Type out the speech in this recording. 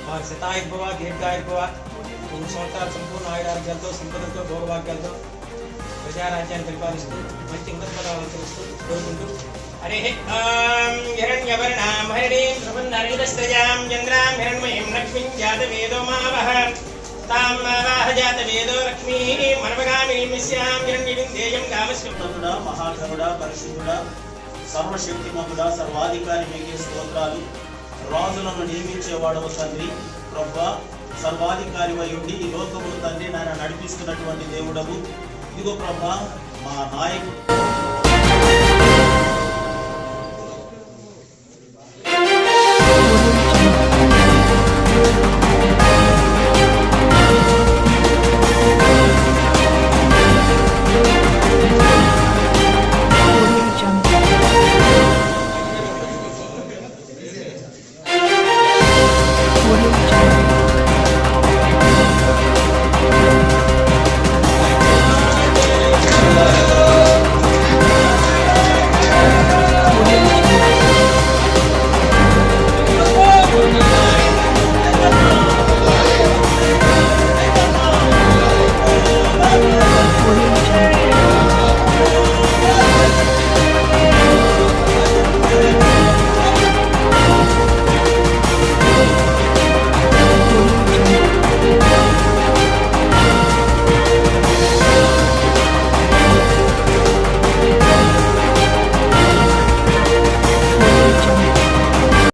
వారి శతాయుర్భవ దీర్ఘాయుర్భవ 3 సంవత్సరాల సంపూర్ణ ఆయురారోగ్యాలతో సంపదలతో భోగభాగ్యాలతో ప్రజారాజ్యాన్ని పరిపాలిస్తూ మంచి ఉన్నత పదాలు తెలుస్తూ కోరుకుంటూ హరి హిరణ్యవర్ణాం హరిణీం ప్రబంధరితస్త్రజాం చంద్రాం హిరణ్మయీం లక్ష్మీం జాతవేదో మావహ తాం మావహ జాతవేదో లక్ష్మీం మనవగామినీం విశ్యాం హిరణ్యవిందేయం కామస్వప్నముడా మహాగరుడా పరిశుద్ధుడా సర్వశక్తిమంతుడా సర్వాధికారి మీకే స్తోత్రాలు. రాజులను నియమించేవాడవు తండ్రి. ప్రభువా సర్వాధికారి వై ఉండి ఈ లోకమును తండ్రి నాయన నడిపిస్తున్నటువంటి దేవుడవు. ఇదిగో ప్రభా మా నాయకుడు